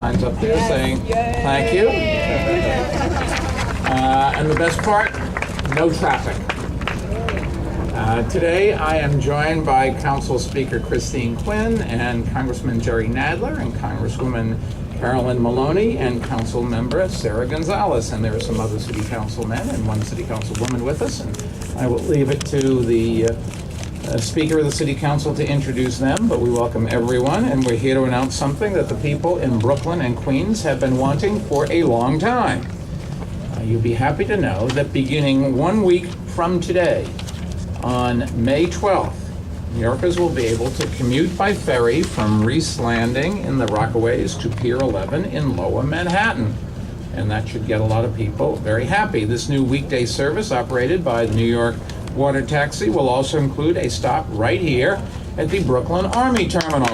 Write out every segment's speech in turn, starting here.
signs up there saying thank you. And the best part, no traffic. Today I am joined by Council Speaker Christine Quinn and Congressman Jerry Nadler and Congresswoman Carolyn Maloney and Council Member Sarah Gonzalez. And there are some other City Council men and one City Council woman with us. And I will leave it to the Speaker of the City Council to introduce them, but we welcome everyone, and we're here to announce something that the people in Brooklyn and Queens have been wanting for a long time. You'll be happy to know that beginning 1 week from today, on May 12th, New Yorkers will be able to commute by ferry from Reese Landing in the Rockaways to Pier 11 in Lower Manhattan. And that should get a lot of people very happy. This new weekday service operated by the New York Water Taxi will also include a stop right here at the Brooklyn Army Terminal.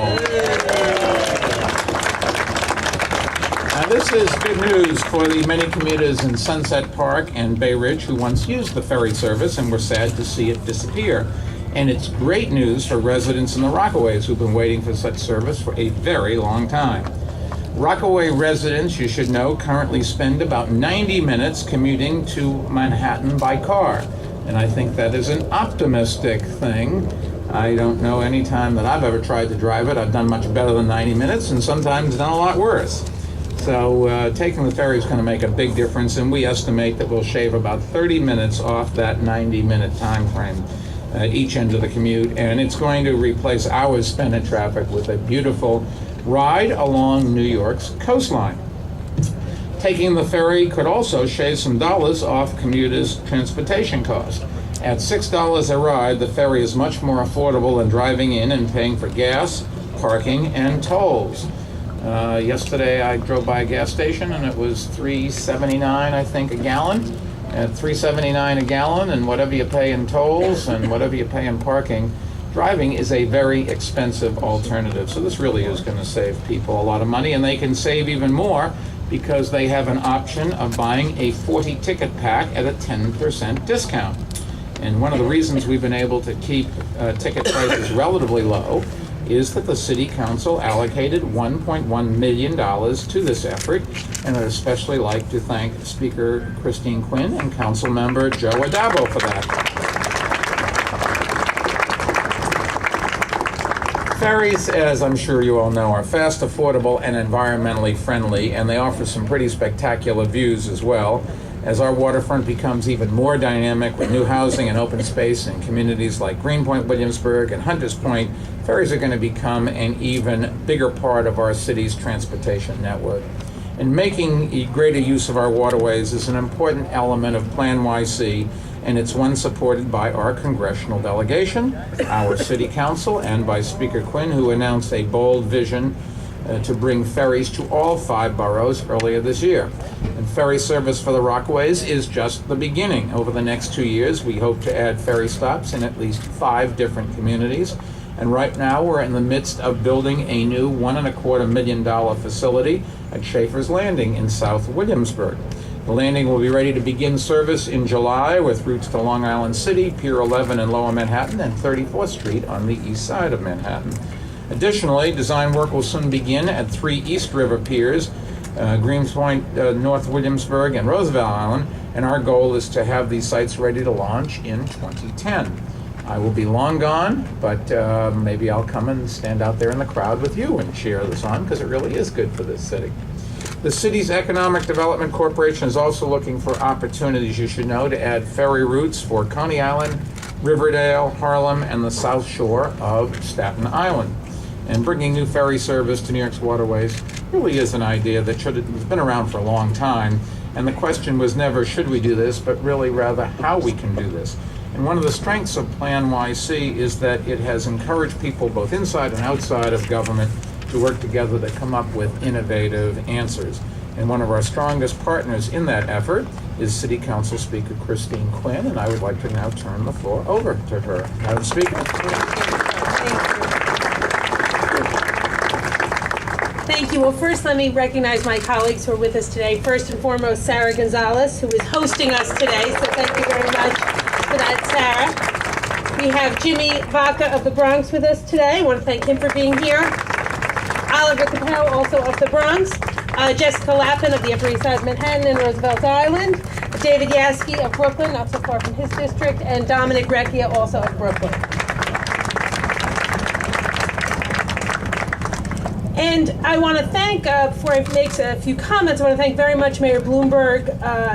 Now this is good news for the many commuters in Sunset Park and Bay Ridge who once used the ferry service and were sad to see it disappear. And it's great news for residents in the Rockaways who've been waiting for such service for a very long time. Rockaway residents, you should know, currently spend about 90 minutes commuting to Manhattan by car. And I think that is an optimistic thing. I don't know any time that I've ever tried to drive it. I've done much better than 90 minutes and sometimes done a lot worse. So taking the ferry is going to make a big difference, and we estimate that we'll shave about 30 minutes off that 90-minute time frame at each end of the commute, and it's going to replace hours spent in traffic with a beautiful ride along New York's coastline. Taking the ferry could also shave some dollars off commuters' transportation costs. At $6 a ride, the ferry is much more affordable than driving in and paying for gas, parking, and tolls. Yesterday I drove by a gas station and it was $3.79, I think, a gallon. At $3.79 a gallon, and whatever you pay in tolls and whatever you pay in parking, driving is a very expensive alternative. So this really is going to save people a lot of money, and they can save even more because they have an option of buying a 40 ticket pack at a 10% discount. And one of the reasons we've been able to keep ticket prices relatively low is that the City Council allocated $1.1 million to this effort, and I'd especially like to thank Speaker Christine Quinn and Council Member Joe Adabo for that. Ferries, as I'm sure you all know, are fast, affordable, and environmentally friendly, and they offer some pretty spectacular views as well. As our waterfront becomes even more dynamic with new housing and open space in communities like Greenpoint, Williamsburg, and Hunters Point, ferries are going to become an even bigger part of our city's transportation network. And making greater use of our waterways is an important element of Plan YC, and it's one supported by our congressional delegation, our City Council, and by Speaker Quinn, who announced a bold vision to bring ferries to all 5 boroughs earlier this year. And ferry service for the Rockaways is just the beginning. Over the next 2 years, we hope to add ferry stops in at least 5 different communities. And right now, we're in the midst of building a new $1.25 million facility at Schaefer's Landing in South Williamsburg. The landing will be ready to begin service in July with routes to Long Island City, Pier 11 in Lower Manhattan, and 34th Street on the east side of Manhattan. Additionally, design work will soon begin at 3 East River piers, Greenpoint, North Williamsburg, and Roosevelt Island, and our goal is to have these sites ready to launch in 2010. I will be long gone, but maybe I'll come and stand out there in the crowd with you and cheer this on, because it really is good for this city. The city's Economic Development Corporation is also looking for opportunities, you should know, to add ferry routes for Coney Island, Riverdale, Harlem, and the South Shore of Staten Island. And bringing new ferry service to New York's waterways really is an idea that has been around for a long time. And the question was never, should we do this, but really rather how we can do this. And one of the strengths of Plan YC is that it has encouraged people both inside and outside of government to work together to come up with innovative answers. And one of our strongest partners in that effort is City Council Speaker Christine Quinn, and I would like to now turn the floor over to her. Madam Speaker. Thank you. Well, first, let me recognize my colleagues who are with us today. First and foremost, Sarah Gonzalez, who is hosting us today. So thank you very much for that, Sarah. We have Jimmy Vaca of the Bronx with us today. I want to thank him for being here. Oliver Capel, also of the Bronx. Jessica Lappin of the Upper East Side of Manhattan and Roosevelt Island, David Yaski of Brooklyn, not so far from his district, and Dominic Recchia, also of Brooklyn. And I want to thank, before I make a few comments, I want to thank very much Mayor Bloomberg,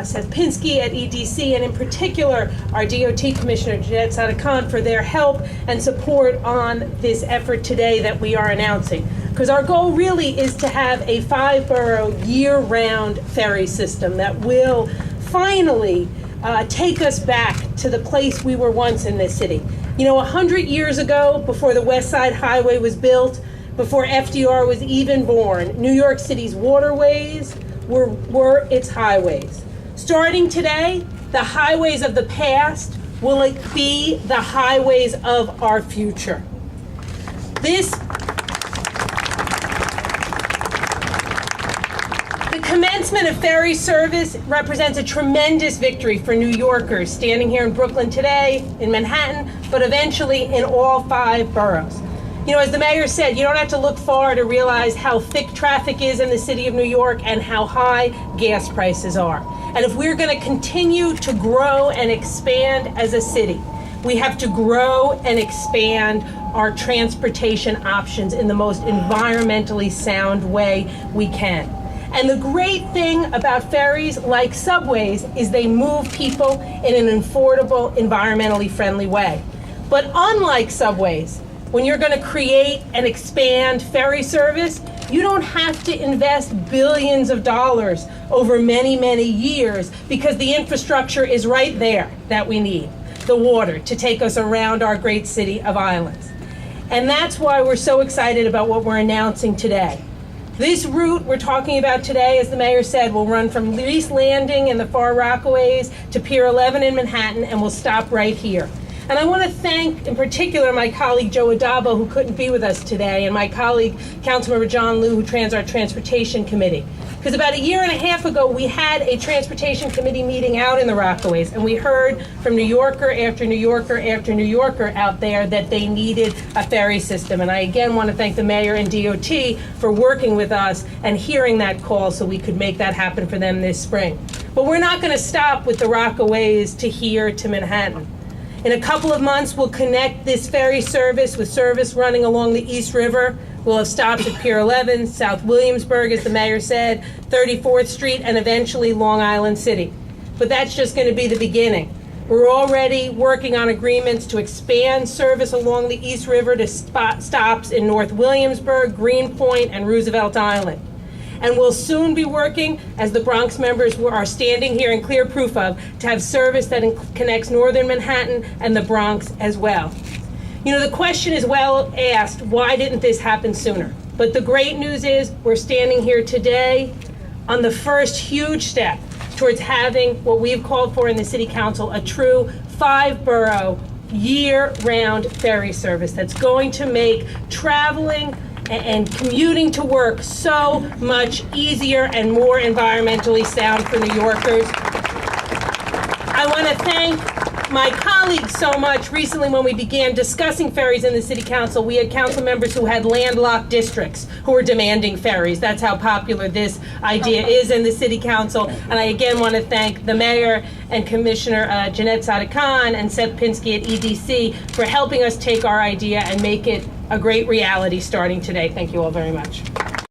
Seth Pinsky at EDC, and in particular our DOT Commissioner Jeanette Sadekhan for their help and support on this effort today that we are announcing. Because our goal really is to have a 5-borough year-round ferry system that will finally take us back to the place we were once in this city. You know, 100 years ago, before the West Side Highway was built, before FDR was even born, New York City's waterways were its highways. Starting today, the highways of the past will be the highways of our future. The commencement of ferry service represents a tremendous victory for New Yorkers standing here in Brooklyn today, in Manhattan, but eventually in all 5 boroughs. You know, as the mayor said, you don't have to look far to realize how thick traffic is in the city of New York and how high gas prices are. And if we're going to continue to grow and expand as a city, we have to grow and expand our transportation options in the most environmentally sound way we can. And the great thing about ferries, like subways, is they move people in an affordable, environmentally friendly way. But unlike subways, when you're going to create and expand ferry service, you don't have to invest billions of dollars over many, many years because the infrastructure is right there that we need, the water, to take us around our great city of islands. And that's why we're so excited about what we're announcing today. This route we're talking about today, as the mayor said, will run from East Landing in the Far Rockaways to Pier 11 in Manhattan, and will stop right here. And I want to thank, in particular, my colleague Joe Adabo, who couldn't be with us today, and my colleague, Councilmember John Liu, who trans our Transportation Committee. Because about 1.5 years ago, we had a Transportation Committee meeting out in the Rockaways, and we heard from New Yorker after New Yorker after New Yorker out there that they needed a ferry system. And I again want to thank the mayor and DOT for working with us and hearing that call so we could make that happen for them this spring. But we're not going to stop with the Rockaways to here to Manhattan. In a couple of months, we'll connect this ferry service with service running along the East River. We'll have stops at Pier 11, South Williamsburg, as the mayor said, 34th Street, and eventually Long Island City. But that's just going to be the beginning. We're already working on agreements to expand service along the East River to stops in North Williamsburg, Greenpoint, and Roosevelt Island. And we'll soon be working, as the Bronx members are standing here in clear proof of, to have service that connects northern Manhattan and the Bronx as well. You know, the question is well asked, why didn't this happen sooner? But the great news is we're standing here today on the first huge step towards having what we've called for in the City Council, a true 5-borough, year-round ferry service that's going to make traveling and commuting to work so much easier and more environmentally sound for New Yorkers. I want to thank my colleagues so much. Recently, when we began discussing ferries in the City Council, we had council members who had landlocked districts who were demanding ferries. That's how popular this idea is in the City Council. And I again want to thank the mayor and Commissioner Jeanette Sadekhan and Seth Pinsky at EDC for helping us take our idea and make it a great reality starting today. Thank you all very much.